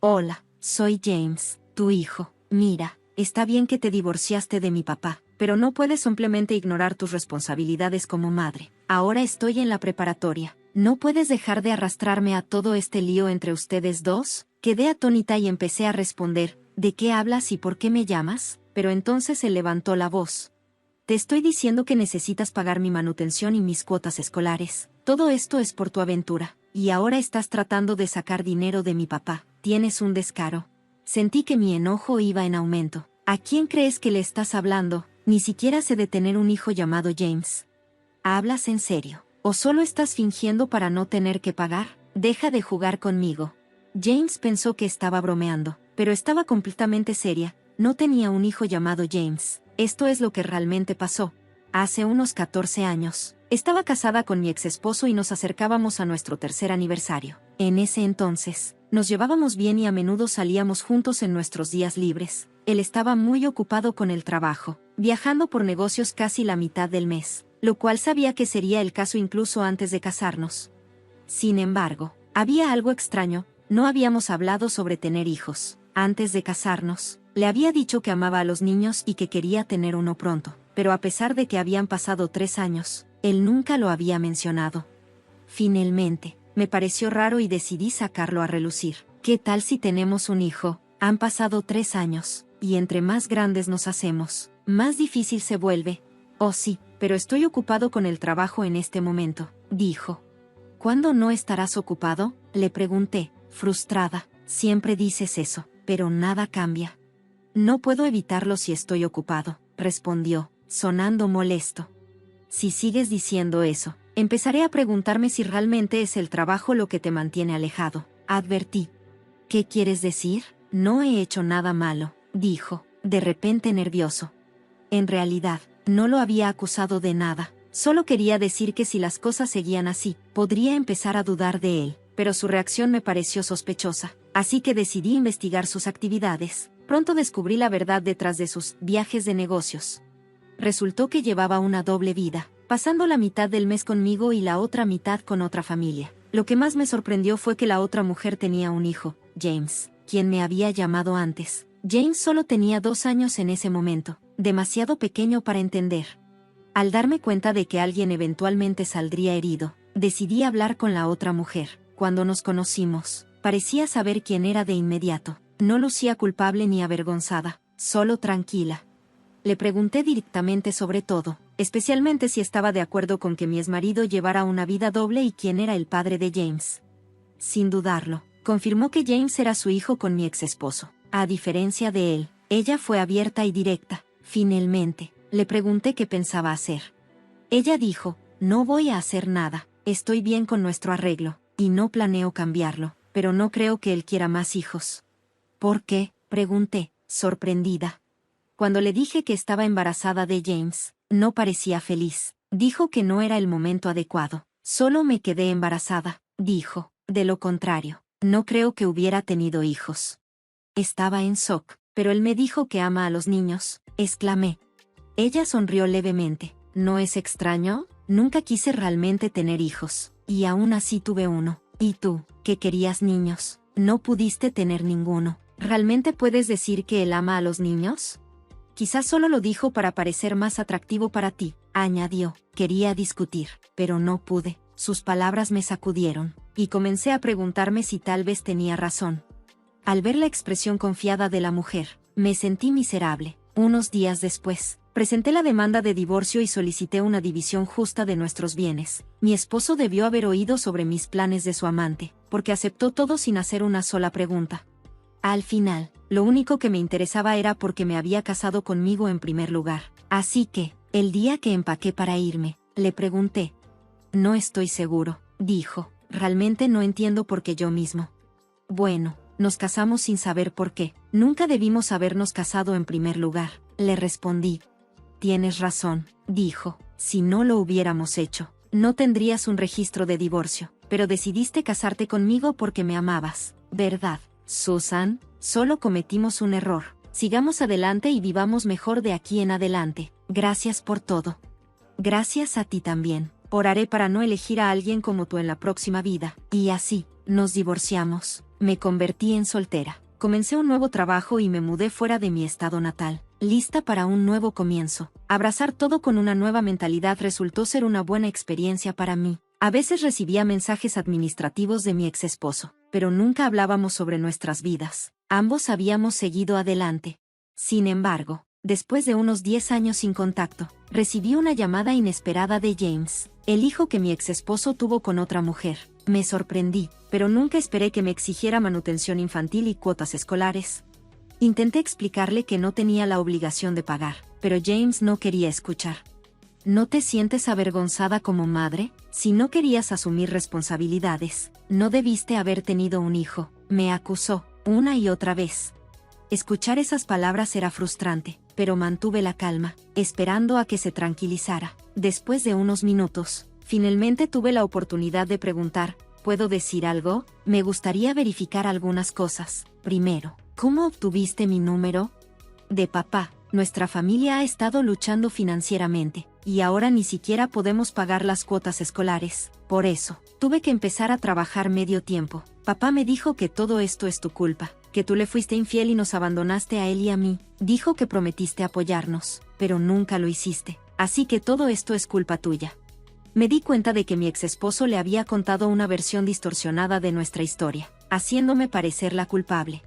Hola, soy James, tu hijo. Mira, está bien que te divorciaste de mi papá, pero no puedes simplemente ignorar tus responsabilidades como madre. Ahora estoy en la preparatoria. ¿No puedes dejar de arrastrarme a todo este lío entre ustedes dos? Quedé atónita y empecé a responder, ¿de qué hablas y por qué me llamas? Pero entonces él levantó la voz. Te estoy diciendo que necesitas pagar mi manutención y mis cuotas escolares. Todo esto es por tu aventura. Y ahora estás tratando de sacar dinero de mi papá. Tienes un descaro. Sentí que mi enojo iba en aumento. ¿A quién crees que le estás hablando? Ni siquiera sé de tener un hijo llamado James. ¿Hablas en serio? ¿O solo estás fingiendo para no tener que pagar? Deja de jugar conmigo. James pensó que estaba bromeando, pero estaba completamente seria. No tenía un hijo llamado James. Esto es lo que realmente pasó. Hace unos 14 años, estaba casada con mi ex esposo y nos acercábamos a nuestro tercer aniversario. En ese entonces, nos llevábamos bien y a menudo salíamos juntos en nuestros días libres. Él estaba muy ocupado con el trabajo, viajando por negocios casi la mitad del mes, lo cual sabía que sería el caso incluso antes de casarnos. Sin embargo, había algo extraño. No habíamos hablado sobre tener hijos. Antes de casarnos, le había dicho que amaba a los niños y que quería tener uno pronto, pero a pesar de que habían pasado 3 años, él nunca lo había mencionado. Finalmente, me pareció raro y decidí sacarlo a relucir. ¿Qué tal si tenemos un hijo? Han pasado 3 años, y entre más grandes nos hacemos, más difícil se vuelve. Oh sí, pero estoy ocupado con el trabajo en este momento, dijo. ¿Cuándo no estarás ocupado? Le pregunté, frustrada. Siempre dices eso, pero nada cambia. No puedo evitarlo si estoy ocupado, respondió, sonando molesto. Si sigues diciendo eso, empezaré a preguntarme si realmente es el trabajo lo que te mantiene alejado, advertí. ¿Qué quieres decir? No he hecho nada malo, dijo, de repente nervioso. En realidad, no lo había acusado de nada. Solo quería decir que si las cosas seguían así, podría empezar a dudar de él, pero su reacción me pareció sospechosa, así que decidí investigar sus actividades. Pronto descubrí la verdad detrás de sus viajes de negocios. Resultó que llevaba una doble vida, pasando la mitad del mes conmigo y la otra mitad con otra familia. Lo que más me sorprendió fue que la otra mujer tenía un hijo, James, quien me había llamado antes. James solo tenía 2 años en ese momento, demasiado pequeño para entender. Al darme cuenta de que alguien eventualmente saldría herido, decidí hablar con la otra mujer. Cuando nos conocimos, parecía saber quién era de inmediato. No lucía culpable ni avergonzada, solo tranquila. Le pregunté directamente sobre todo, especialmente si estaba de acuerdo con que mi exmarido llevara una vida doble y quién era el padre de James. Sin dudarlo, confirmó que James era su hijo con mi ex esposo. A diferencia de él, ella fue abierta y directa. Finalmente, le pregunté qué pensaba hacer. Ella dijo, no voy a hacer nada, estoy bien con nuestro arreglo, y no planeo cambiarlo, pero no creo que él quiera más hijos. ¿Por qué? Pregunté, sorprendida. Cuando le dije que estaba embarazada de James, no parecía feliz. Dijo que no era el momento adecuado. Solo me quedé embarazada, dijo. De lo contrario, no creo que hubiera tenido hijos. Estaba en shock, pero él me dijo que ama a los niños, exclamé. Ella sonrió levemente. ¿No es extraño? Nunca quise realmente tener hijos, y aún así tuve uno. ¿Y tú, que querías niños? No pudiste tener ninguno. ¿Realmente puedes decir que él ama a los niños? Quizás solo lo dijo para parecer más atractivo para ti, añadió. Quería discutir, pero no pude. Sus palabras me sacudieron, y comencé a preguntarme si tal vez tenía razón. Al ver la expresión confiada de la mujer, me sentí miserable. Unos días después, presenté la demanda de divorcio y solicité una división justa de nuestros bienes. Mi esposo debió haber oído sobre mis planes de su amante, porque aceptó todo sin hacer una sola pregunta. Al final, lo único que me interesaba era porque me había casado conmigo en primer lugar. Así que, el día que empaqué para irme, le pregunté. No estoy seguro, dijo. Realmente no entiendo por qué yo mismo. Bueno, nos casamos sin saber por qué. Nunca debimos habernos casado en primer lugar, le respondí. Tienes razón, dijo. Si no lo hubiéramos hecho, no tendrías un registro de divorcio, pero decidiste casarte conmigo porque me amabas, ¿verdad? Susan, solo cometimos un error. Sigamos adelante y vivamos mejor de aquí en adelante. Gracias por todo. Gracias a ti también. Oraré para no elegir a alguien como tú en la próxima vida. Y así, nos divorciamos, me convertí en soltera, comencé un nuevo trabajo y me mudé fuera de mi estado natal, lista para un nuevo comienzo. Abrazar todo con una nueva mentalidad resultó ser una buena experiencia para mí. A veces recibía mensajes administrativos de mi exesposo, pero nunca hablábamos sobre nuestras vidas. Ambos habíamos seguido adelante. Sin embargo, después de unos 10 años sin contacto, recibí una llamada inesperada de James, el hijo que mi exesposo tuvo con otra mujer. Me sorprendí, pero nunca esperé que me exigiera manutención infantil y cuotas escolares. Intenté explicarle que no tenía la obligación de pagar, pero James no quería escuchar. ¿No te sientes avergonzada como madre? Si no querías asumir responsabilidades, no debiste haber tenido un hijo, me acusó, una y otra vez. Escuchar esas palabras era frustrante, pero mantuve la calma, esperando a que se tranquilizara. Después de unos minutos, finalmente tuve la oportunidad de preguntar, ¿puedo decir algo? Me gustaría verificar algunas cosas. Primero, ¿cómo obtuviste mi número? De papá. Nuestra familia ha estado luchando financieramente, y ahora ni siquiera podemos pagar las cuotas escolares. Por eso, tuve que empezar a trabajar medio tiempo. Papá me dijo que todo esto es tu culpa, que tú le fuiste infiel y nos abandonaste a él y a mí. Dijo que prometiste apoyarnos, pero nunca lo hiciste. Así que todo esto es culpa tuya. Me di cuenta de que mi exesposo le había contado una versión distorsionada de nuestra historia, haciéndome parecer la culpable.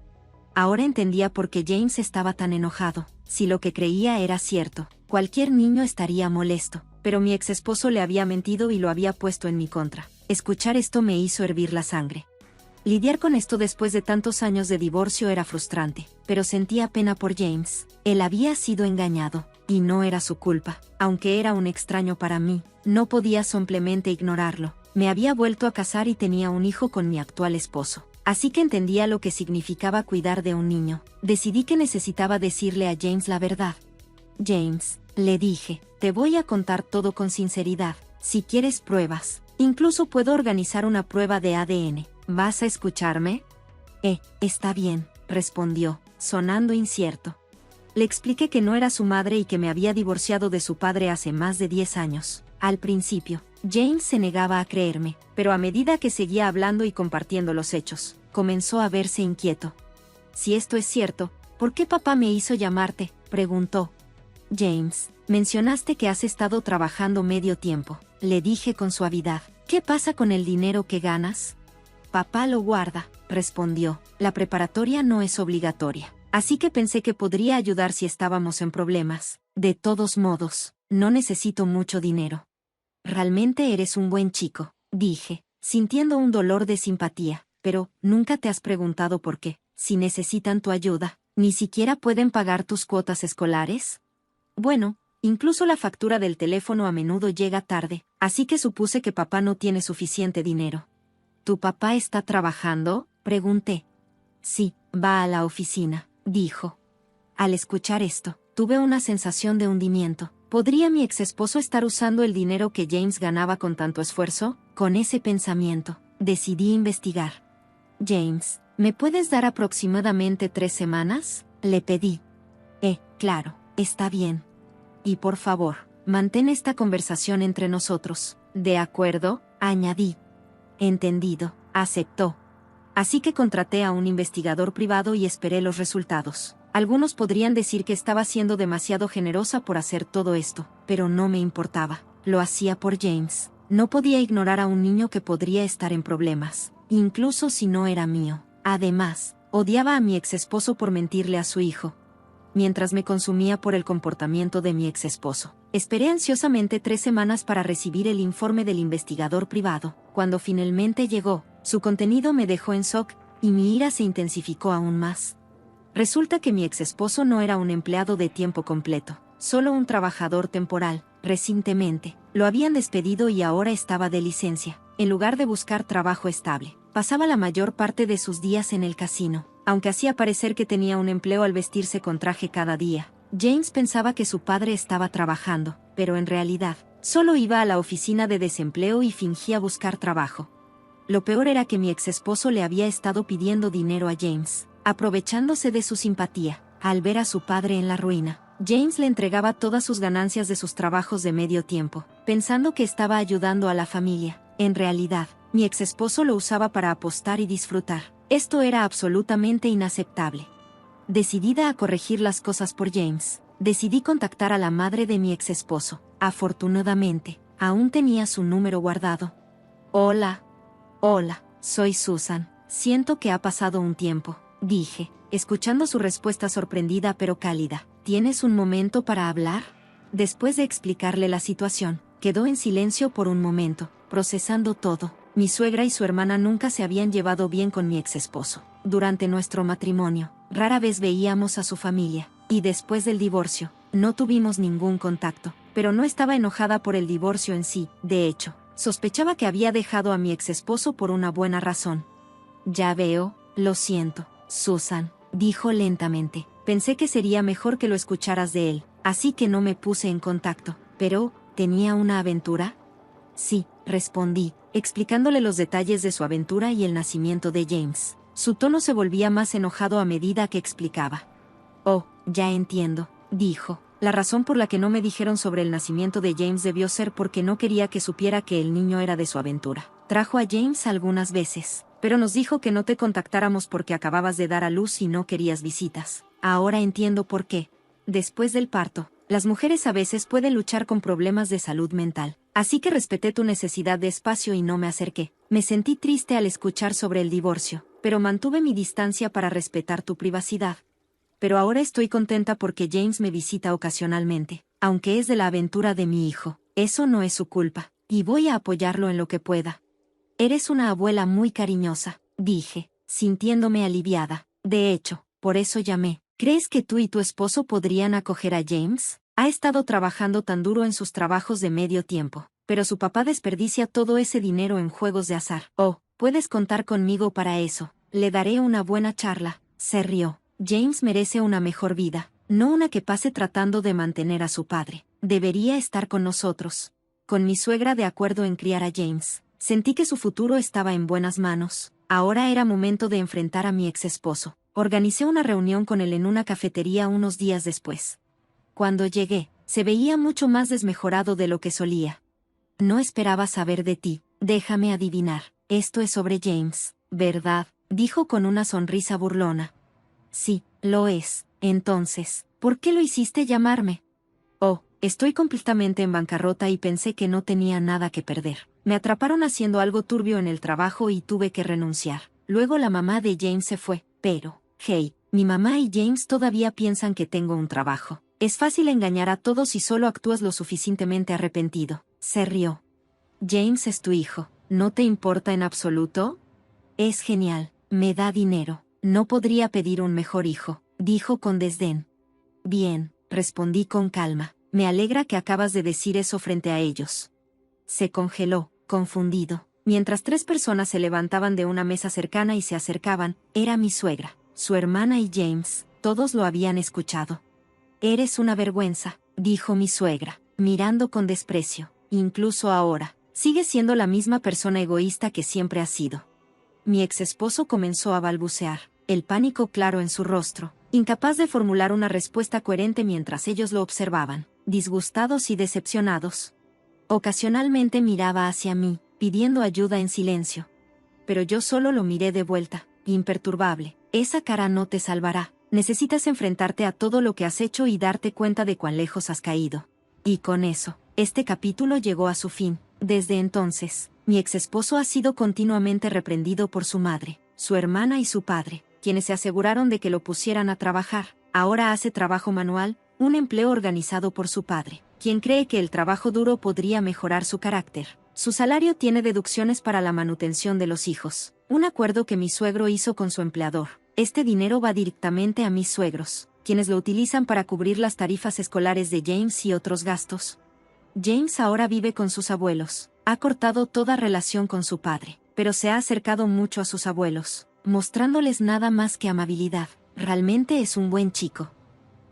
Ahora entendía por qué James estaba tan enojado. Si lo que creía era cierto, cualquier niño estaría molesto, pero mi exesposo le había mentido y lo había puesto en mi contra. Escuchar esto me hizo hervir la sangre. Lidiar con esto después de tantos años de divorcio era frustrante, pero sentía pena por James. Él había sido engañado, y no era su culpa. Aunque era un extraño para mí, no podía simplemente ignorarlo. Me había vuelto a casar y tenía un hijo con mi actual esposo. Así que entendía lo que significaba cuidar de un niño. Decidí que necesitaba decirle a James la verdad. James, le dije, te voy a contar todo con sinceridad. Si quieres pruebas, incluso puedo organizar una prueba de ADN. ¿Vas a escucharme? Está bien, respondió, sonando incierto. Le expliqué que no era su madre y que me había divorciado de su padre hace más de 10 años. Al principio, James se negaba a creerme, pero a medida que seguía hablando y compartiendo los hechos, comenzó a verse inquieto. Si esto es cierto, ¿por qué papá me hizo llamarte?, preguntó. James, mencionaste que has estado trabajando medio tiempo, le dije con suavidad. ¿Qué pasa con el dinero que ganas? Papá lo guarda, respondió. La preparatoria no es obligatoria, así que pensé que podría ayudar si estábamos en problemas. De todos modos, no necesito mucho dinero. Realmente eres un buen chico, dije, sintiendo un dolor de simpatía, pero ¿nunca te has preguntado por qué, si necesitan tu ayuda, ni siquiera pueden pagar tus cuotas escolares? Bueno, incluso la factura del teléfono a menudo llega tarde, así que supuse que papá no tiene suficiente dinero. ¿Tu papá está trabajando?, pregunté. Sí, va a la oficina, dijo. Al escuchar esto, tuve una sensación de hundimiento. ¿Podría mi exesposo estar usando el dinero que James ganaba con tanto esfuerzo? Con ese pensamiento, decidí investigar. James, ¿me puedes dar aproximadamente 3 semanas? Le pedí. Claro, está bien. Y por favor, mantén esta conversación entre nosotros. ¿De acuerdo?, añadí. Entendido, aceptó. Así que contraté a un investigador privado y esperé los resultados. Algunos podrían decir que estaba siendo demasiado generosa por hacer todo esto, pero no me importaba. Lo hacía por James. No podía ignorar a un niño que podría estar en problemas, incluso si no era mío. Además, odiaba a mi exesposo por mentirle a su hijo. Mientras me consumía por el comportamiento de mi exesposo, esperé ansiosamente 3 semanas para recibir el informe del investigador privado. Cuando finalmente llegó, su contenido me dejó en shock, y mi ira se intensificó aún más. Resulta que mi exesposo no era un empleado de tiempo completo, solo un trabajador temporal. Recientemente, lo habían despedido y ahora estaba de licencia. En lugar de buscar trabajo estable, pasaba la mayor parte de sus días en el casino. Aunque hacía parecer que tenía un empleo al vestirse con traje cada día, James pensaba que su padre estaba trabajando, pero en realidad, solo iba a la oficina de desempleo y fingía buscar trabajo. Lo peor era que mi exesposo le había estado pidiendo dinero a James, aprovechándose de su simpatía. Al ver a su padre en la ruina, James le entregaba todas sus ganancias de sus trabajos de medio tiempo, pensando que estaba ayudando a la familia. En realidad, Mi ex esposo lo usaba para apostar y disfrutar. Esto era absolutamente inaceptable. Decidida a corregir las cosas por James, decidí contactar a la madre de mi ex esposo. Afortunadamente, aún tenía su número guardado. Hola. Hola, soy Susan. Siento que ha pasado un tiempo, dije, escuchando su respuesta sorprendida pero cálida. ¿Tienes un momento para hablar? Después de explicarle la situación, quedó en silencio por un momento, procesando todo. Mi suegra y su hermana nunca se habían llevado bien con mi ex esposo. Durante nuestro matrimonio, rara vez veíamos a su familia, y después del divorcio, no tuvimos ningún contacto, pero no estaba enojada por el divorcio en sí. De hecho, sospechaba que había dejado a mi ex esposo por una buena razón. Ya veo, lo siento, Susan, dijo lentamente. Pensé que sería mejor que lo escucharas de él, así que no me puse en contacto. Pero, ¿tenía una aventura? Sí, respondí, explicándole los detalles de su aventura y el nacimiento de James. Su tono se volvía más enojado a medida que explicaba. Oh, ya entiendo, dijo. La razón por la que no me dijeron sobre el nacimiento de James debió ser porque no quería que supiera que el niño era de su aventura. Trajo a James algunas veces, pero nos dijo que no te contactáramos porque acababas de dar a luz y no querías visitas. Ahora entiendo por qué. Después del parto, las mujeres a veces pueden luchar con problemas de salud mental. Así que respeté tu necesidad de espacio y no me acerqué. Me sentí triste al escuchar sobre el divorcio, pero mantuve mi distancia para respetar tu privacidad. Pero ahora estoy contenta porque James me visita ocasionalmente, aunque es de la aventura de mi hijo. Eso no es su culpa, y voy a apoyarlo en lo que pueda. Eres una abuela muy cariñosa, dije, sintiéndome aliviada. De hecho, por eso llamé. ¿Crees que tú y tu esposo podrían acoger a James? Ha estado trabajando tan duro en sus trabajos de medio tiempo, pero su papá desperdicia todo ese dinero en juegos de azar. Oh, puedes contar conmigo para eso. Le daré una buena charla. Se rió. James merece una mejor vida, no una que pase tratando de mantener a su padre. Debería estar con nosotros. Con mi suegra de acuerdo en criar a James, sentí que su futuro estaba en buenas manos. Ahora era momento de enfrentar a mi ex esposo. Organicé una reunión con él en una cafetería unos días después. Cuando llegué, se veía mucho más desmejorado de lo que solía. No esperaba saber de ti, déjame adivinar. Esto es sobre James, ¿verdad? Dijo con una sonrisa burlona. Sí, lo es. Entonces, ¿por qué lo hiciste llamarme? Oh, estoy completamente en bancarrota y pensé que no tenía nada que perder. Me atraparon haciendo algo turbio en el trabajo y tuve que renunciar. Luego la mamá de James se fue, pero, hey, mi mamá y James todavía piensan que tengo un trabajo. Es fácil engañar a todos si solo actúas lo suficientemente arrepentido. Se rió. James es tu hijo, ¿no te importa en absoluto? Es genial, me da dinero. No podría pedir un mejor hijo, dijo con desdén. Bien, respondí con calma. Me alegra que acabas de decir eso frente a ellos. Se congeló, confundido. Mientras 3 personas se levantaban de una mesa cercana y se acercaban, era mi suegra, su hermana y James, todos lo habían escuchado. Eres una vergüenza, dijo mi suegra, mirando con desprecio. Incluso ahora, sigues siendo la misma persona egoísta que siempre has sido. Mi ex esposo comenzó a balbucear, el pánico claro en su rostro, incapaz de formular una respuesta coherente mientras ellos lo observaban, disgustados y decepcionados. Ocasionalmente miraba hacia mí, pidiendo ayuda en silencio. Pero yo solo lo miré de vuelta, imperturbable. Esa cara no te salvará. Necesitas enfrentarte a todo lo que has hecho y darte cuenta de cuán lejos has caído. Y con eso, este capítulo llegó a su fin. Desde entonces, mi ex esposo ha sido continuamente reprendido por su madre, su hermana y su padre, quienes se aseguraron de que lo pusieran a trabajar. Ahora hace trabajo manual, un empleo organizado por su padre, quien cree que el trabajo duro podría mejorar su carácter. Su salario tiene deducciones para la manutención de los hijos, un acuerdo que mi suegro hizo con su empleador. Este dinero va directamente a mis suegros, quienes lo utilizan para cubrir las tarifas escolares de James y otros gastos. James ahora vive con sus abuelos, ha cortado toda relación con su padre, pero se ha acercado mucho a sus abuelos, mostrándoles nada más que amabilidad. Realmente es un buen chico.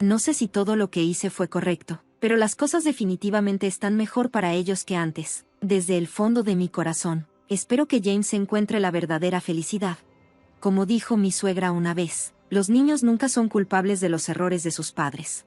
No sé si todo lo que hice fue correcto, pero las cosas definitivamente están mejor para ellos que antes. Desde el fondo de mi corazón, espero que James encuentre la verdadera felicidad. Como dijo mi suegra una vez, los niños nunca son culpables de los errores de sus padres.